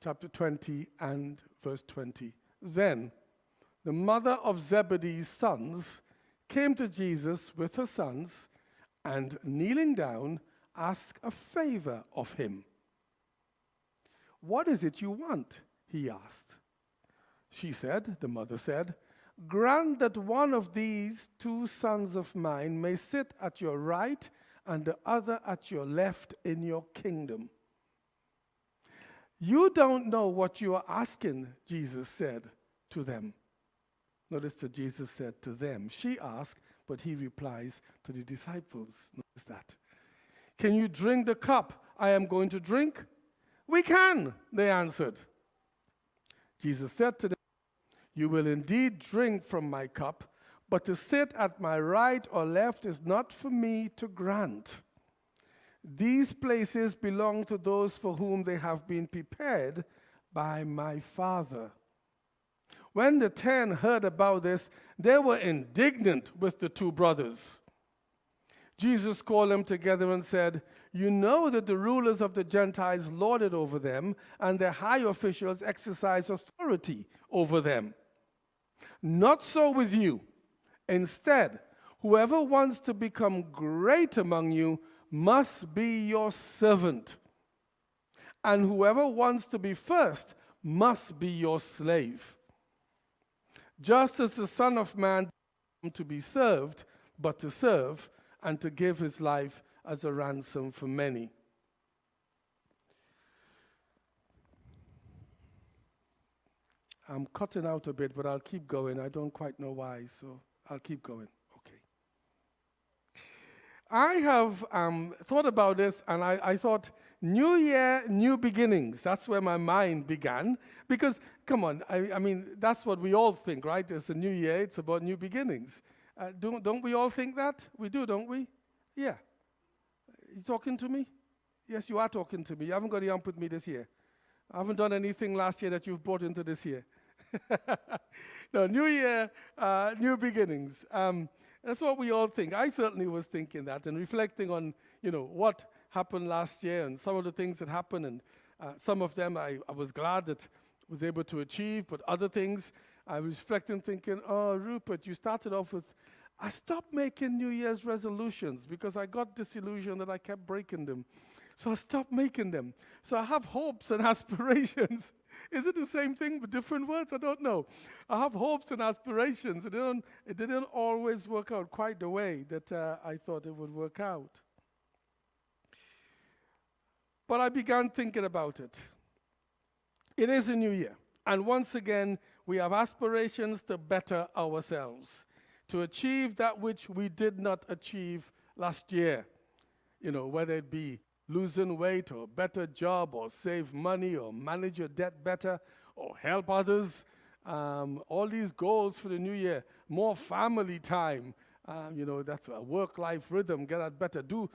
chapter 20 and verse 20. Then the mother of Zebedee's sons came to Jesus with her sons and, kneeling down, asked a favor of him. "What is it you want?" he asked. The mother said, "Grant that one of these two sons of mine may sit at your right and the other at your left in your kingdom." "You don't know what you are asking," Jesus said to them. Notice that Jesus said to them. She asked, but he replies to the disciples. Notice that. "Can you drink the cup I am going to drink?" "We can," they answered. Jesus said to them, "You will indeed drink from my cup, but to sit at my right or left is not for me to grant. These places belong to those for whom they have been prepared by my Father." When the 10 heard about this, they were indignant with the two brothers. Jesus called them together and said, "You know that the rulers of the Gentiles lord it over them, and their high officials exercise authority over them. Not so with you. Instead, whoever wants to become great among you must be your servant, and whoever wants to be first must be your slave. Just as the Son of Man did not come to be served, but to serve, and to give his life as a ransom for many." I'm cutting out a bit, but I'll keep going. I don't quite know why, so I'll keep going. Okay. I have thought about this, and I thought, new year, new beginnings. That's where my mind began. Because, come on, I mean, that's what we all think, right? It's a new year, it's about new beginnings. Don't we all think that? We do, don't we? Yeah. You talking to me? Yes, you are talking to me. You haven't got the hump with me this year. I haven't done anything last year that you've brought into this year. No, new year, new beginnings. That's what we all think. I certainly was thinking that and reflecting on, what happened last year and some of the things that happened. And some of them I was glad that I was able to achieve, but other things I was reflecting, thinking, "Oh, Rupert, you started off with..." I stopped making New Year's resolutions because I got disillusioned that I kept breaking them. So I stopped making them. So I have hopes and aspirations. Is it the same thing with different words? I don't know. I have hopes and aspirations. It didn't always work out quite the way that I thought it would work out. But I began thinking about it. It is a new year. And once again, we have aspirations to better ourselves, to achieve that which we did not achieve last year. Whether it be losing weight or a better job or save money or manage your debt better or help others. All these goals for the new year. More family time. That's a work-life rhythm. Get that better. Do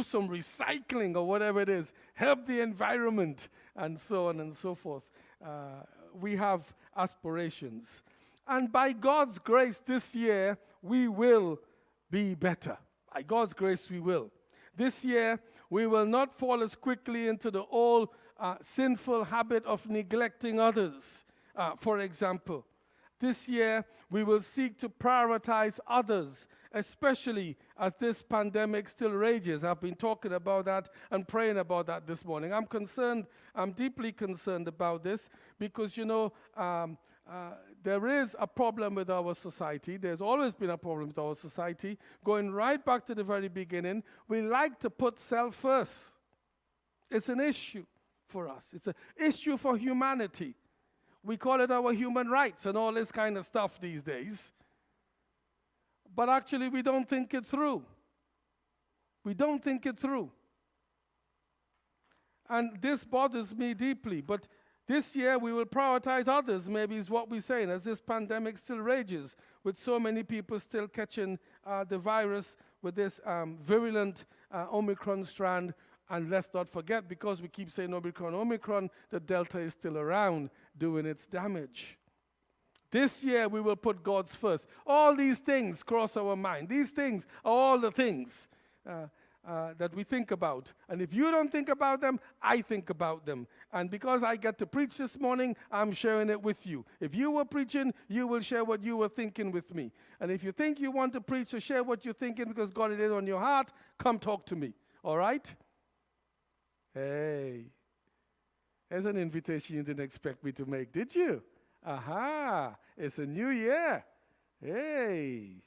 some recycling or whatever it is. Help the environment and so on and so forth. We have aspirations. And by God's grace this year, we will be better. By God's grace, we will. This year, we will not fall as quickly into the old sinful habit of neglecting others, for example. This year, we will seek to prioritize others, especially as this pandemic still rages. I've been talking about that and praying about that this morning. I'm deeply concerned about this because, there is a problem with our society. There's always been a problem with our society. Going right back to the very beginning, we like to put self first. It's an issue for us. It's an issue for humanity. We call it our human rights and all this kind of stuff these days. But actually, we don't think it through. We don't think it through. And this bothers me deeply. But this year, we will prioritize others, maybe is what we're saying, as this pandemic still rages, with so many people still catching the virus with this virulent Omicron strand. And let's not forget, because we keep saying Omicron, the Delta is still around doing its damage. This year, we will put God's first. All these things cross our mind. These things are all the things. that we think about. And if you don't think about them, I think about them. And because I get to preach this morning, I'm sharing it with you. If you were preaching, you will share what you were thinking with me. And if you think you want to preach or share what you're thinking because God it is on your heart, come talk to me. All right? Hey. There's an invitation you didn't expect me to make, did you? Aha. It's a new year. Hey.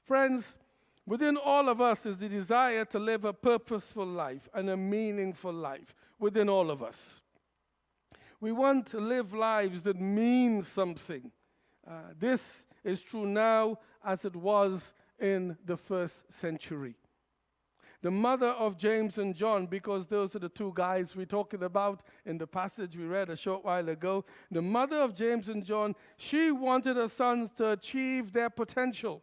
Friends, within all of us is the desire to live a purposeful life and a meaningful life within all of us. We want to live lives that mean something. This is true now as it was in the first century. The mother of James and John, because those are the two guys we're talking about in the passage we read a short while ago. The mother of James and John, she wanted her sons to achieve their potential.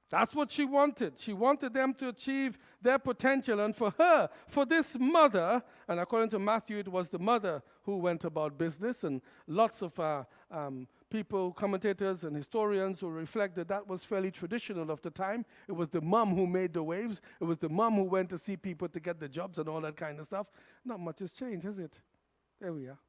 That's what she wanted. She wanted them to achieve their potential. And for her, for this mother, and according to Matthew, it was the mother who went about business, and lots of people, commentators and historians who reflect that was fairly traditional of the time. It was the mom who made the waves. It was the mom who went to see people to get the jobs and all that kind of stuff. Not much has changed, has it? There we are.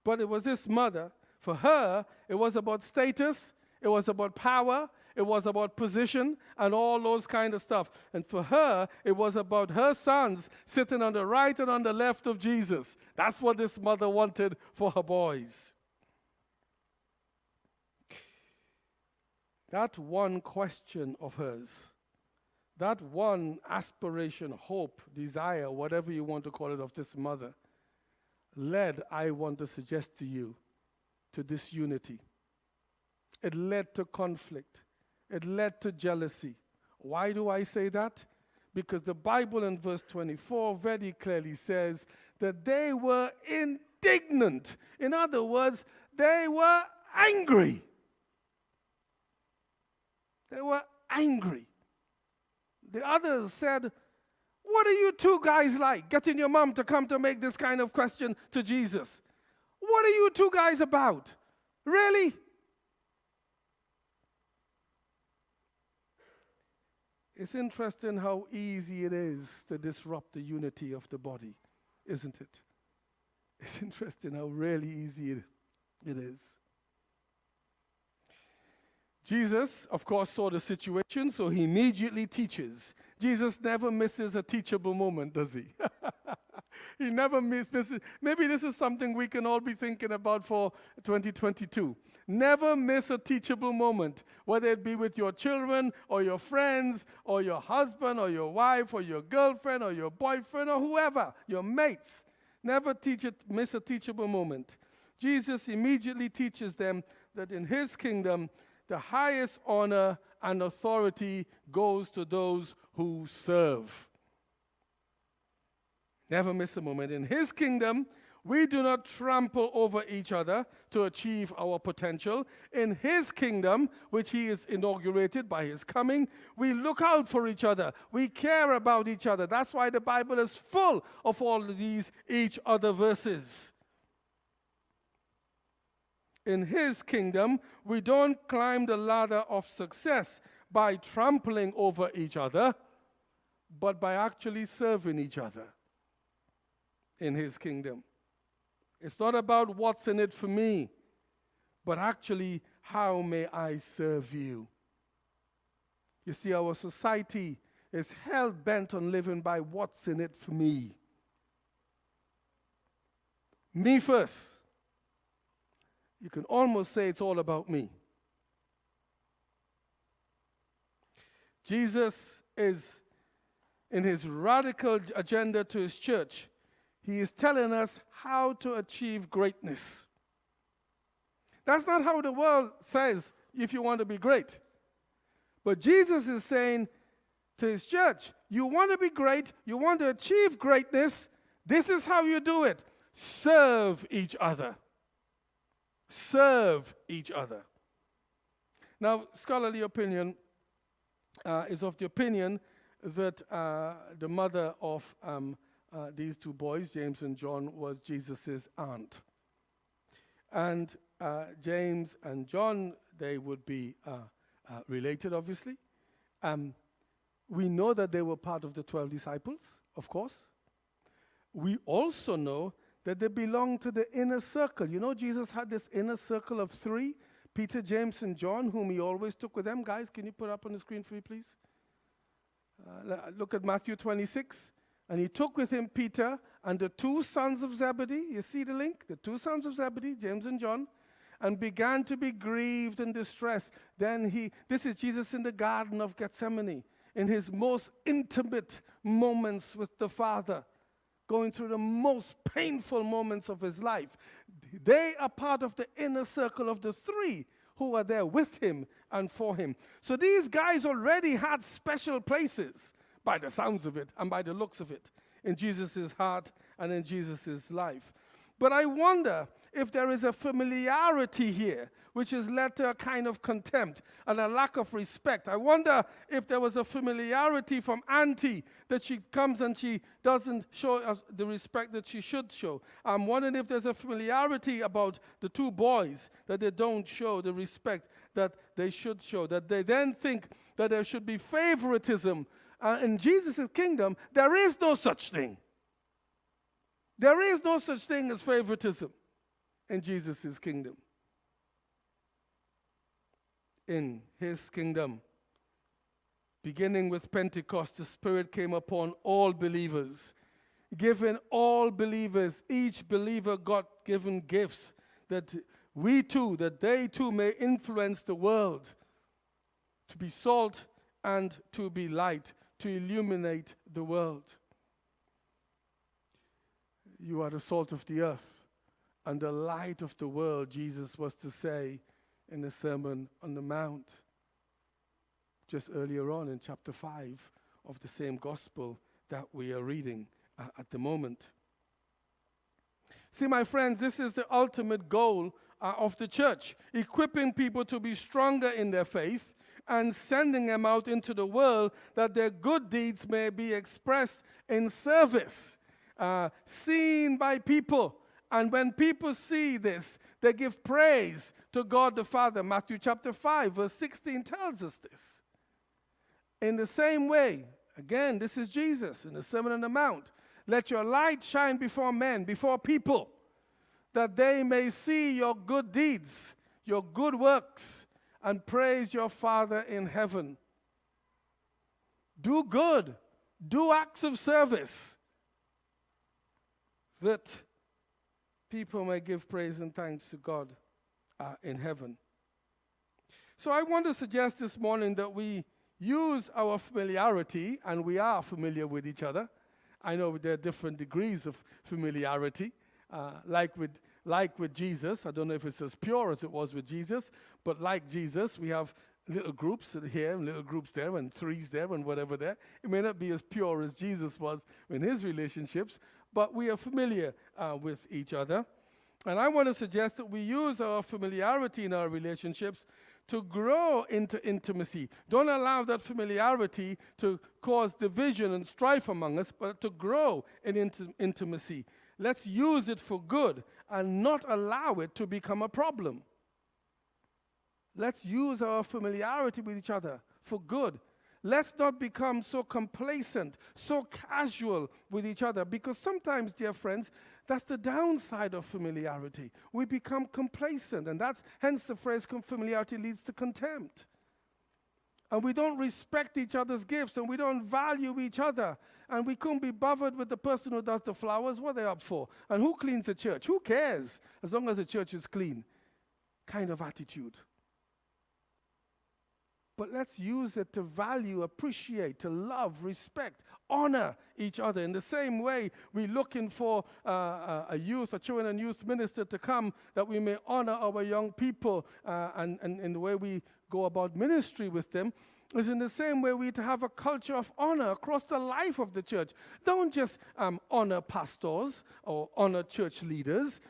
But it was this mother. For her, it was about status. It was about power. It was about position and all those kind of stuff. And for her, it was about her sons sitting on the right and on the left of Jesus. That's what this mother wanted for her boys. That one question of hers, that one aspiration, hope, desire, whatever you want to call it, of this mother, led, I want to suggest to you, to disunity. It led to conflict. It led to jealousy. Why do I say that? Because the Bible in verse 24 very clearly says that they were indignant. In other words, they were angry. They were angry. The others said, what are you two guys like, getting your mom to come to make this kind of question to Jesus? What are you two guys about? Really? It's interesting how easy it is to disrupt the unity of the body, isn't it? It's interesting how really easy it is. Jesus, of course, saw the situation, so he immediately teaches. Jesus never misses a teachable moment, does he? He never misses. Maybe this is something we can all be thinking about for 2022. Never miss a teachable moment, whether it be with your children or your friends or your husband or your wife or your girlfriend or your boyfriend or whoever, your mates. Never miss a teachable moment. Jesus immediately teaches them that in his kingdom, the highest honor and authority goes to those who serve. Never miss a moment. In his kingdom, we do not trample over each other to achieve our potential. In his kingdom, which he is inaugurated by his coming, we look out for each other. We care about each other. That's why the Bible is full of all of these each other verses. In his kingdom, we don't climb the ladder of success by trampling over each other, but by actually serving each other in his kingdom. It's not about what's in it for me, but actually, how may I serve you? You see, our society is hell-bent on living by what's in it for me. Me first. You can almost say it's all about me. Jesus is, in his radical agenda to his church, he is telling us how to achieve greatness. That's not how the world says if you want to be great. But Jesus is saying to his church, you want to be great, you want to achieve greatness, this is how you do it. Serve each other. Serve each other. Now, scholarly opinion is of the opinion that the mother of these two boys, James and John, was Jesus' aunt. And James and John, they would be related, obviously. We know that they were part of the 12 disciples, of course. We also know that they belong to the inner circle. You know, Jesus had this inner circle of 3, Peter, James, and John, whom he always took with them. Guys, can you put up on the screen for me, please? Look at Matthew 26. And he took with him Peter and the 2 sons of Zebedee. You see the link? The 2 sons of Zebedee, James and John, and began to be grieved and distressed. This is Jesus in the Garden of Gethsemane, in his most intimate moments with the Father, going through the most painful moments of his life. They are part of the inner circle of the 3 who are there with him and for him. So these guys already had special places, by the sounds of it and by the looks of it, in Jesus' heart and in Jesus' life. But I wonder if there is a familiarity here which has led to a kind of contempt and a lack of respect. I wonder if there was a familiarity from Auntie, that she comes and she doesn't show us the respect that she should show. I'm wondering if there's a familiarity about the 2 boys, that they don't show the respect that they should show, that they then think that there should be favoritism. In Jesus' kingdom, there is no such thing. There is no such thing as favoritism in Jesus' kingdom. In his kingdom, beginning with Pentecost, the Spirit came upon all believers, giving all believers, each believer got given gifts that they too may influence the world, to be salt and to be light, to illuminate the world. You are the salt of the earth and the light of the world, Jesus was to say in the Sermon on the Mount, just earlier on in chapter 5 of the same gospel that we are reading at the moment. See, my friends, this is the ultimate goal of the church, equipping people to be stronger in their faith and sending them out into the world that their good deeds may be expressed in service, seen by people. And when people see this, they give praise to God the Father. Matthew chapter 5, verse 16 tells us this. In the same way, again, this is Jesus in the Sermon on the Mount. Let your light shine before men, before people, that they may see your good deeds, your good works, and praise your Father in heaven. Do good. Do acts of service, that people may give praise and thanks to God in heaven. So I want to suggest this morning that we use our familiarity, and we are familiar with each other. I know there are different degrees of familiarity, like with Jesus. I don't know if it's as pure as it was with Jesus, but like Jesus, we have little groups here and little groups there and 3s there and whatever there. It may not be as pure as Jesus was in his relationships, but we are familiar with each other. And I want to suggest that we use our familiarity in our relationships to grow into intimacy. Don't allow that familiarity to cause division and strife among us, but to grow in intimacy. Let's use it for good and not allow it to become a problem. Let's use our familiarity with each other for good. Let's not become so complacent, so casual with each other, because sometimes, dear friends, that's the downside of familiarity. We become complacent, and that's hence the phrase familiarity leads to contempt. And we don't respect each other's gifts, and we don't value each other. And we couldn't be bothered with the person who does the flowers. What are they up for? And who cleans the church? Who cares? As long as the church is clean. Kind of attitude. But let's use it to value, appreciate, to love, respect, honor each other. In the same way, we're looking for a children and youth minister to come, that we may honor our young people, and in the way we go about ministry with them, is in the same way we to have a culture of honor across the life of the church. Don't just honor pastors or honor church leaders.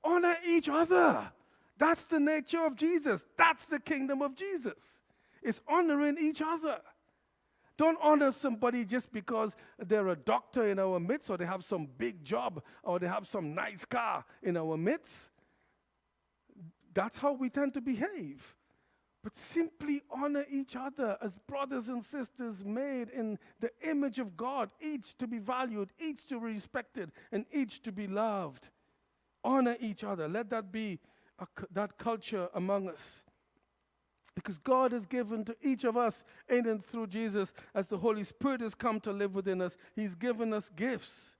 Honor each other. That's the nature of Jesus. That's the kingdom of Jesus. It's honoring each other. Don't honor somebody just because they're a doctor in our midst, or they have some big job, or they have some nice car in our midst. That's how we tend to behave. but simply honor each other as brothers and sisters made in the image of God, each to be valued, each to be respected, and each to be loved. Honor each other. Let that be that culture among us. Because God has given to each of us in and through Jesus, as the Holy Spirit has come to live within us, He's given us gifts.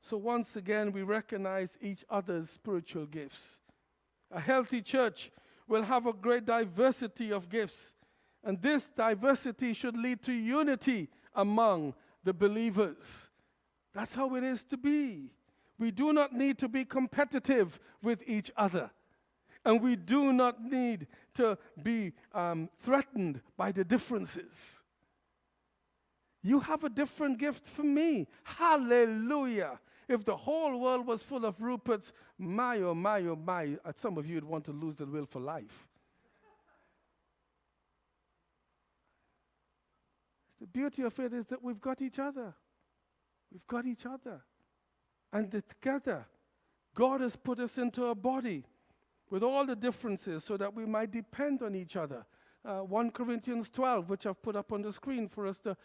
So once again, we recognize each other's spiritual gifts. A healthy church will have a great diversity of gifts. And this diversity should lead to unity among the believers. That's how it is to be. We do not need to be competitive with each other. And we do not need to be threatened by the differences. You have a different gift from me. Hallelujah. If the whole world was full of Ruperts, my, oh my, oh my, some of you would want to lose the will for life. The beauty of it is that we've got each other. We've got each other. And together, God has put us into a body with all the differences so that we might depend on each other. 1 Corinthians 12, which I've put up on the screen for us to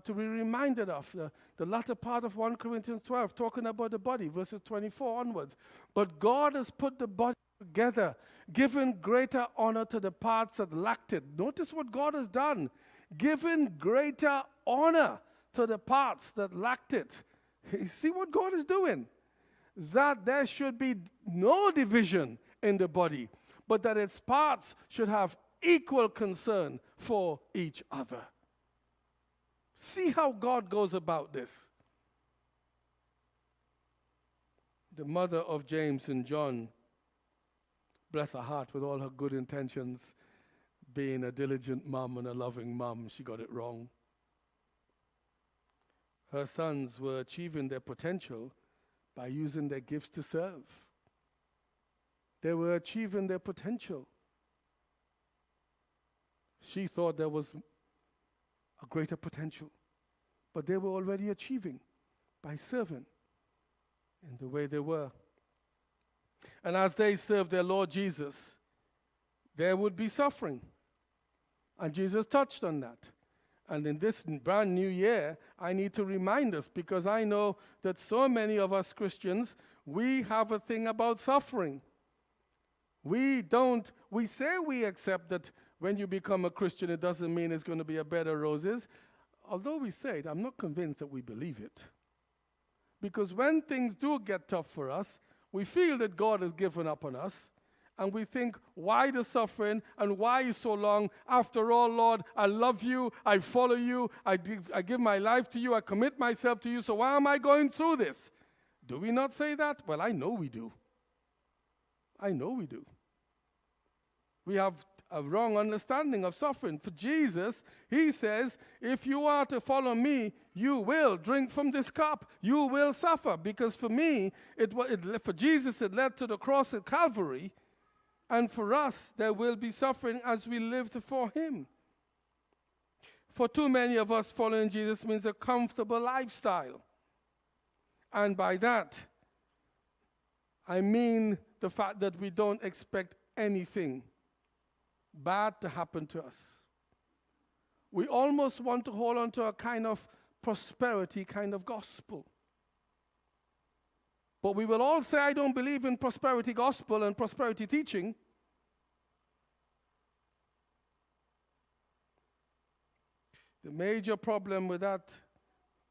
be reminded of. The latter part of 1 Corinthians 12, talking about the body, verses 24 onwards. But God has put the body together, given greater honor to the parts that lacked it. Notice what God has done. Given greater honor to the parts that lacked it. You see what God is doing? That there should be no division in the body, but that its parts should have equal concern for each other. See how God goes about this. The mother of James and John, bless her heart with all her good intentions, being a diligent mom and a loving mom, she got it wrong. Her sons were achieving their potential by using their gifts to serve. They were achieving their potential. She thought there was a greater potential, but they were already achieving by serving in the way they were. And as they served their Lord Jesus, there would be suffering. And Jesus touched on that. And in this brand new year, I need to remind us, because I know that so many of us Christians, we have a thing about suffering. We say we accept that when you become a Christian, it doesn't mean it's going to be a bed of roses. Although we say it, I'm not convinced that we believe it. Because when things do get tough for us, we feel that God has given up on us. And we think, why the suffering and why so long? After all, Lord, I love you, I follow you, I give my life to you, I commit myself to you, so why am I going through this? Do we not say that? Well, I know we do. I know we do. We have a wrong understanding of suffering. For Jesus, he says, if you are to follow me, you will drink from this cup. You will suffer. Because for me, for Jesus, it led to the cross at Calvary. And for us, there will be suffering as we live for him. For too many of us, following Jesus means a comfortable lifestyle. And by that, I mean the fact that we don't expect anything bad to happen to us. We almost want to hold on to a kind of prosperity kind of gospel. But we will all say, I don't believe in prosperity gospel and prosperity teaching. The major problem with that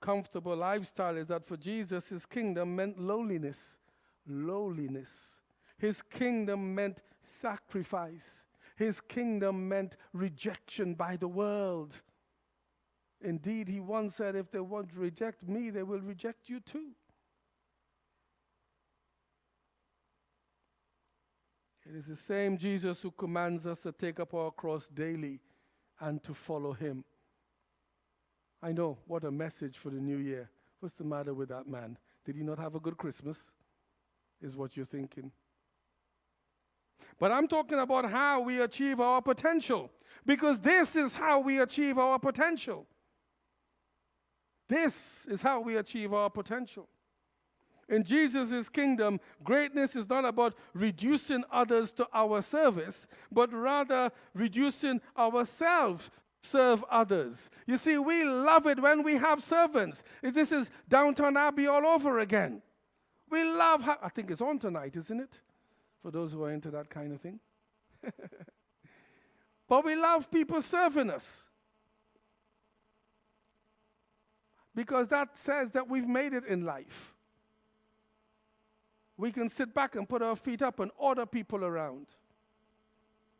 comfortable lifestyle is that for Jesus, his kingdom meant lowliness. Lowliness. His kingdom meant sacrifice. His kingdom meant rejection by the world. Indeed, he once said, if they won't reject me, they will reject you too. It is the same Jesus who commands us to take up our cross daily and to follow him. I know, what a message for the new year. What's the matter with that man? Did he not have a good Christmas? Is what you're thinking. But I'm talking about how we achieve our potential. Because this is how we achieve our potential. This is how we achieve our potential. In Jesus' kingdom, greatness is not about reducing others to our service, but rather reducing ourselves to serve others. You see, we love it when we have servants. This is Downton Abbey all over again. We love, I think it's on tonight, isn't it? For those who are into that kind of thing. But we love people serving us. Because that says that we've made it in life. We can sit back and put our feet up and order people around.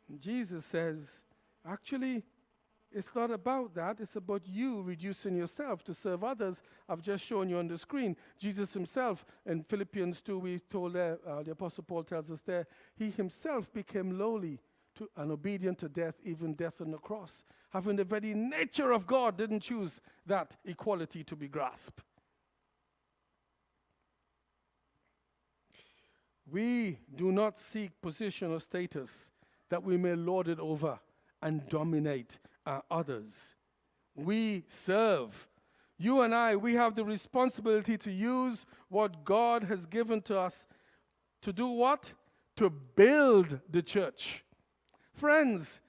And Jesus says, actually, it's not about that. It's about you reducing yourself to serve others. I've just shown you on the screen. Jesus himself, in Philippians 2, we told there, the Apostle Paul tells us there, he himself became lowly and obedient to death, even death on the cross. Having the very nature of God, didn't choose that equality to be grasped. We do not seek position or status that we may lord it over and dominate others. We serve. You and I, we have the responsibility to use what God has given to us to do what? To build the church. Friends,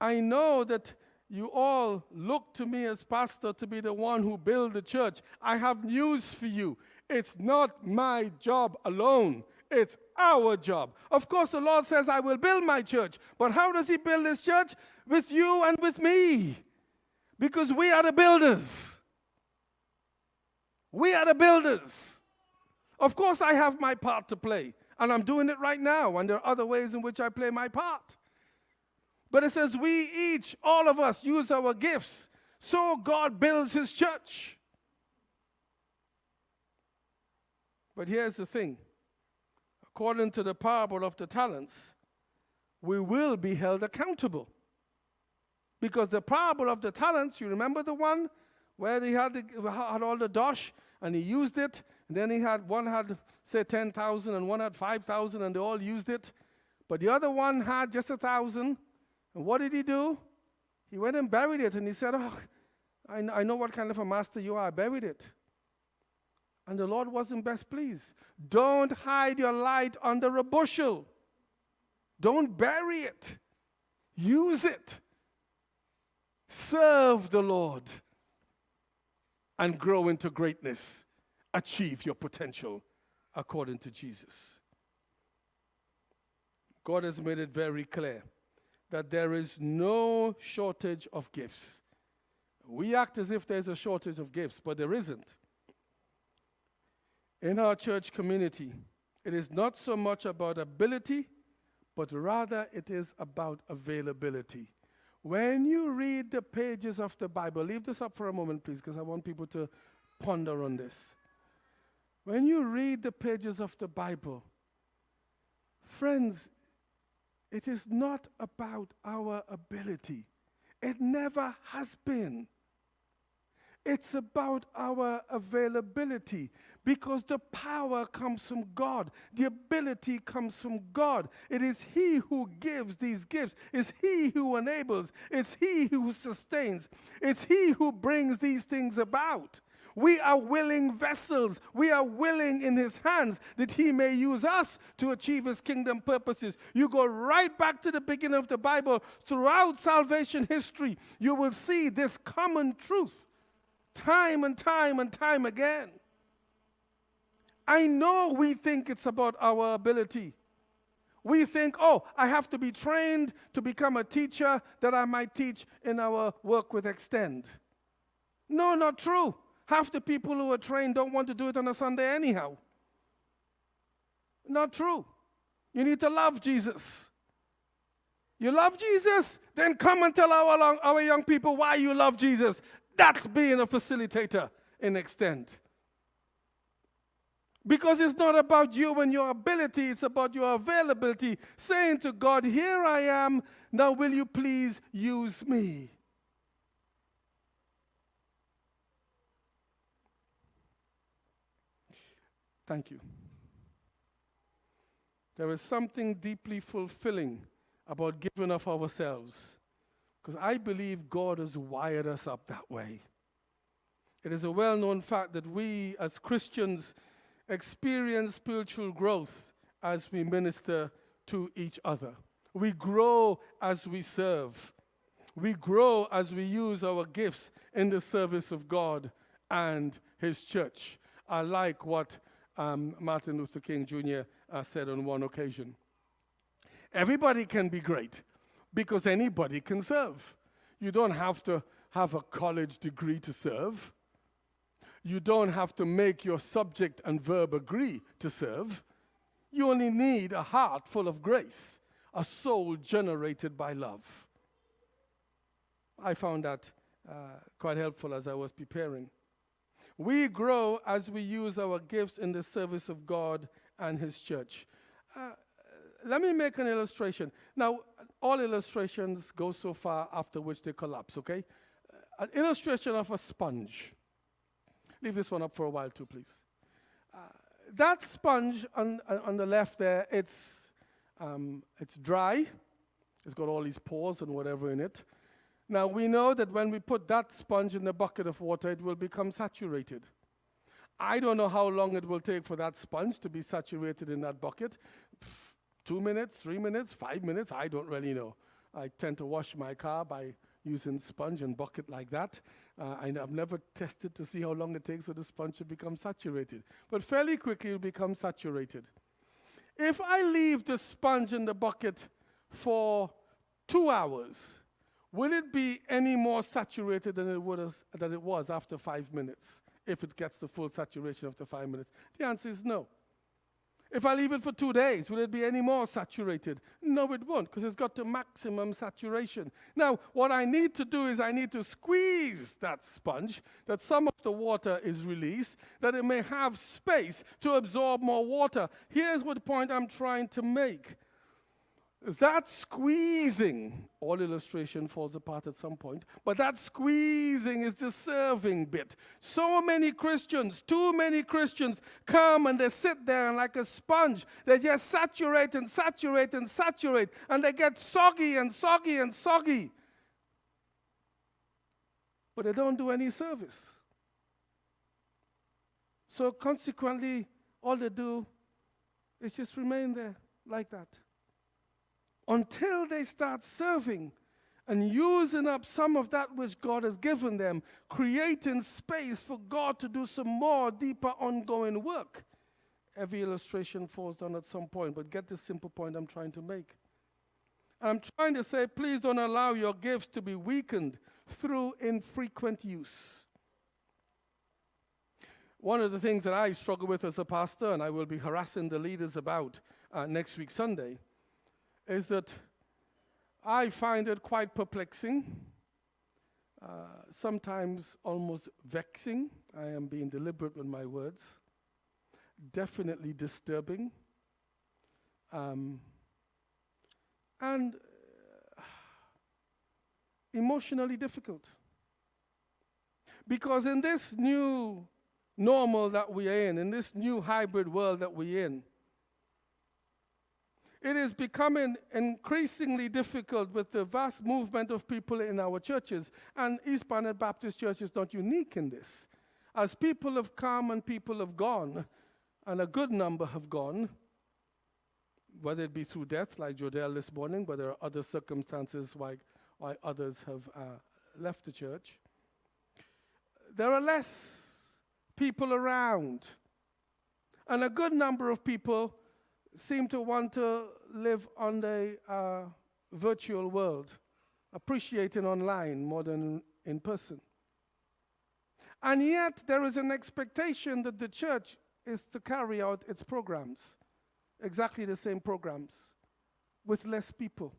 I know that you all look to me as pastor to be the one who build the church. I have news for you. It's not my job alone. It's our job. Of course, the Lord says, I will build my church. But how does he build his church? With you and with me. Because we are the builders. We are the builders. Of course, I have my part to play. And I'm doing it right now. And there are other ways in which I play my part. But it says we each, all of us, use our gifts. So God builds his church. But here's the thing. According to the parable of the talents, we will be held accountable. Because the parable of the talents, you remember the one where he had all the dosh and he used it, and then one had, say, 10,000 and one had 5,000 and they all used it. But the other one had just 1,000. And what did he do? He went and buried it, and he said, oh, I know what kind of a master you are. I buried it. And the Lord wasn't best pleased. Don't hide your light under a bushel. Don't bury it. Use it. Serve the Lord and grow into greatness. Achieve your potential according to Jesus. God has made it very clear that there is no shortage of gifts. We act as if there's a shortage of gifts, but there isn't. In our church community, it is not so much about ability, but rather it is about availability. When you read the pages of the Bible, leave this up for a moment, please, because I want people to ponder on this. When you read the pages of the Bible, friends, it is not about our ability. It never has been. It's about our availability, because the power comes from God. The ability comes from God. It is he who gives these gifts. It's he who enables. It's he who sustains. It's he who brings these things about. We are willing vessels. We are willing in his hands that he may use us to achieve his kingdom purposes. You go right back to the beginning of the Bible. Throughout salvation history, you will see this common truth time and time and time again. I know we think it's about our ability. We think, oh, I have to be trained to become a teacher that I might teach in our work with Extend. No, not true. Half the people who are trained don't want to do it on a Sunday anyhow. Not true. You need to love Jesus. You love Jesus? Then come and tell our young people why you love Jesus. That's being a facilitator in Extend. Because it's not about you and your ability, it's about your availability. Saying to God, here I am, now will you please use me? Thank you. There is something deeply fulfilling about giving of ourselves, because I believe God has wired us up that way. It is a well-known fact that we as Christians experience spiritual growth as we minister to each other. We grow as we serve. We grow as we use our gifts in the service of God and His church. I like what Martin Luther King Jr. Said on one occasion. Everybody can be great because anybody can serve. You don't have to have a college degree to serve. You don't have to make your subject and verb agree to serve. You only need a heart full of grace, a soul generated by love. I found that quite helpful as I was preparing. We grow as we use our gifts in the service of God and His church. Let me make an illustration. Now, all illustrations go so far after which they collapse, okay? An illustration of a sponge. Leave this one up for a while too, please. That sponge on the left there, it's dry. It's got all these pores and whatever in it. Now, we know that when we put that sponge in a bucket of water, it will become saturated. I don't know how long it will take for that sponge to be saturated in that bucket. 2 minutes, 3 minutes, 5 minutes, I don't really know. I tend to wash my car by using sponge and bucket like that. I've never tested to see how long it takes for the sponge to become saturated. But fairly quickly it will become saturated. If I leave the sponge in the bucket for 2 hours, will it be any more saturated than it was after 5 minutes, if it gets the full saturation after 5 minutes? The answer is no. If I leave it for 2 days, will it be any more saturated? No, it won't, because it's got to maximum saturation. Now, what I need to do is I need to squeeze that sponge, that some of the water is released, that it may have space to absorb more water. Here's what point I'm trying to make. That squeezing, all illustration falls apart at some point, but that squeezing is the serving bit. So many Christians, too many Christians come and they sit there and like a sponge, they just saturate and saturate and saturate, and they get soggy and soggy and soggy. But they don't do any service. So consequently, all they do is just remain there like that, until they start serving and using up some of that which God has given them, creating space for God to do some more deeper ongoing work. Every illustration falls down at some point, but get this simple point I'm trying to make. I'm trying to say, please don't allow your gifts to be weakened through infrequent use. One of the things that I struggle with as a pastor, and I will be harassing the leaders about next week Sunday, is that I find it quite perplexing, sometimes almost vexing. I am being deliberate with my words. Definitely disturbing. And emotionally difficult. Because in this new normal that we are in this new hybrid world that we're in, it is becoming increasingly difficult with the vast movement of people in our churches. And East Barnet Baptist Church is not unique in this. As people have come and people have gone, and a good number have gone, whether it be through death, like Jodelle this morning, but there are other circumstances why others have left the church. There are less people around. And a good number of people seem to want to live on the virtual world, appreciating online more than in person. And yet there is an expectation that the church is to carry out its programs, exactly the same programs, with less people.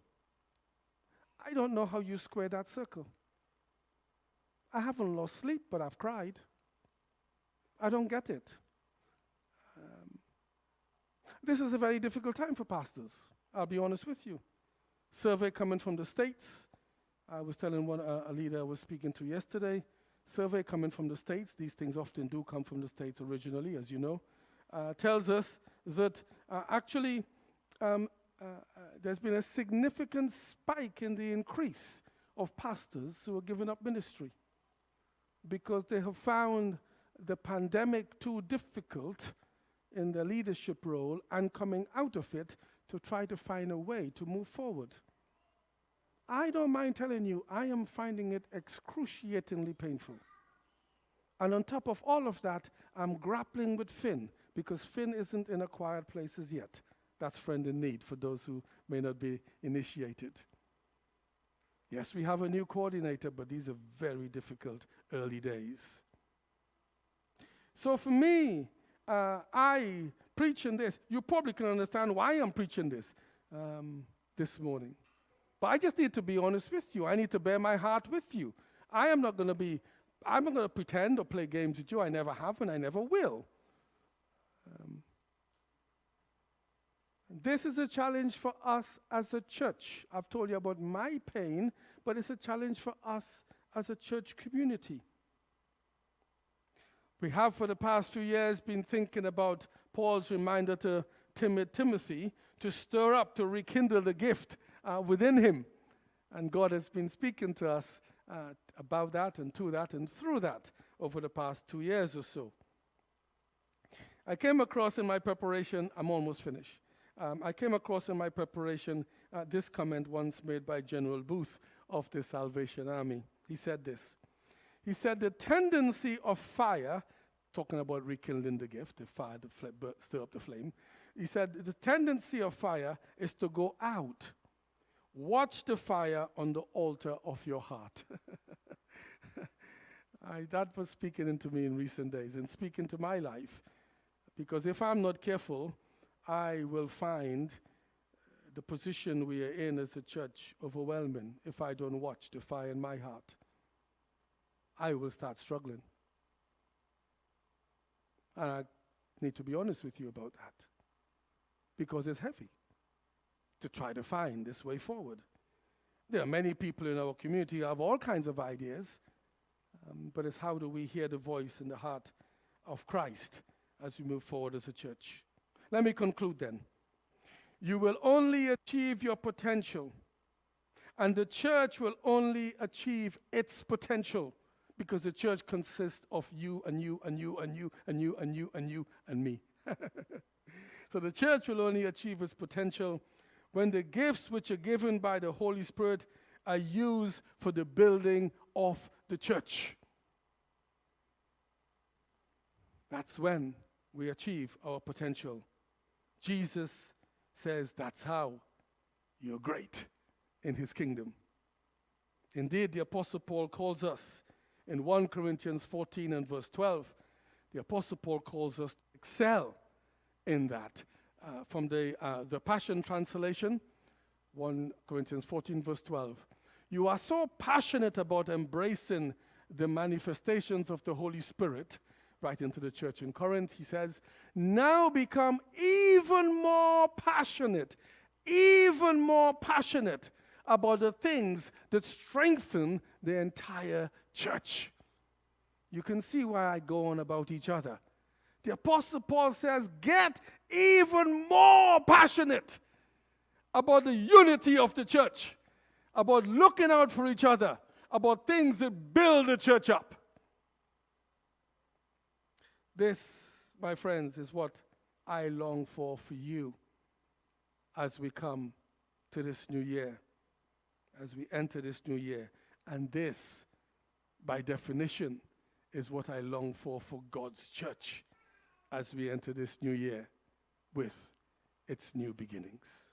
I don't know how you square that circle. I haven't lost sleep, but I've cried. I don't get it. This is a very difficult time for pastors, I'll be honest with you. Survey coming from the States. I was telling a leader I was speaking to yesterday, survey coming from the States, these things often do come from the States originally, as you know, tells us that actually there's been a significant spike in the increase of pastors who are giving up ministry because they have found the pandemic too difficult in the leadership role and coming out of it to try to find a way to move forward. I don't mind telling you, I am finding it excruciatingly painful. And on top of all of that, I'm grappling with Finn, because Finn isn't in acquired places yet. That's friend in need for those who may not be initiated. Yes, we have a new coordinator, but these are very difficult early days. So for me, I preaching this. You probably can understand why I'm preaching this morning. But I just need to be honest with you. I need to bear my heart with you. I'm not going to pretend or play games with you. I never have and I never will. This is a challenge for us as a church. I've told you about my pain, but it's a challenge for us as a church community. We have for the past few years been thinking about Paul's reminder to Timothy to stir up, to rekindle the gift within him. And God has been speaking to us about that and to that and through that over the past 2 years or so. I came across in my preparation, I'm almost finished. I came across in my preparation this comment once made by General Booth of the Salvation Army. He said this. He said, the tendency of fire, talking about rekindling the gift, the fire to stir up the flame. He said, the tendency of fire is to go out. Watch the fire on the altar of your heart. That was speaking into me in recent days and speaking to my life. Because if I'm not careful, I will find the position we are in as a church overwhelming if I don't watch the fire in my heart. I will start struggling. And I need to be honest with you about that. Because it's heavy to try to find this way forward. There are many people in our community who have all kinds of ideas, but it's how do we hear the voice in the heart of Christ as we move forward as a church. Let me conclude then. You will only achieve your potential, and the church will only achieve its potential, because the church consists of you and you and you and you and you and you and you and me. So the church will only achieve its potential when the gifts which are given by the Holy Spirit are used for the building of the church. That's when we achieve our potential. Jesus says that's how you're great in his kingdom. Indeed, the Apostle Paul calls us in 1 Corinthians 14 and verse 12, the Apostle Paul calls us to excel in that. From the Passion Translation, 1 Corinthians 14 verse 12. You are so passionate about embracing the manifestations of the Holy Spirit, right into the church in Corinth, he says, now become even more passionate about the things that strengthen the entire church. You can see why I go on about each other. The Apostle Paul says, get even more passionate about the unity of the church, about looking out for each other, about things that build the church up. This, my friends, is what I long for you as we come to this new year, as we enter this new year. And this, by definition, is what I long for God's church as we enter this new year with its new beginnings.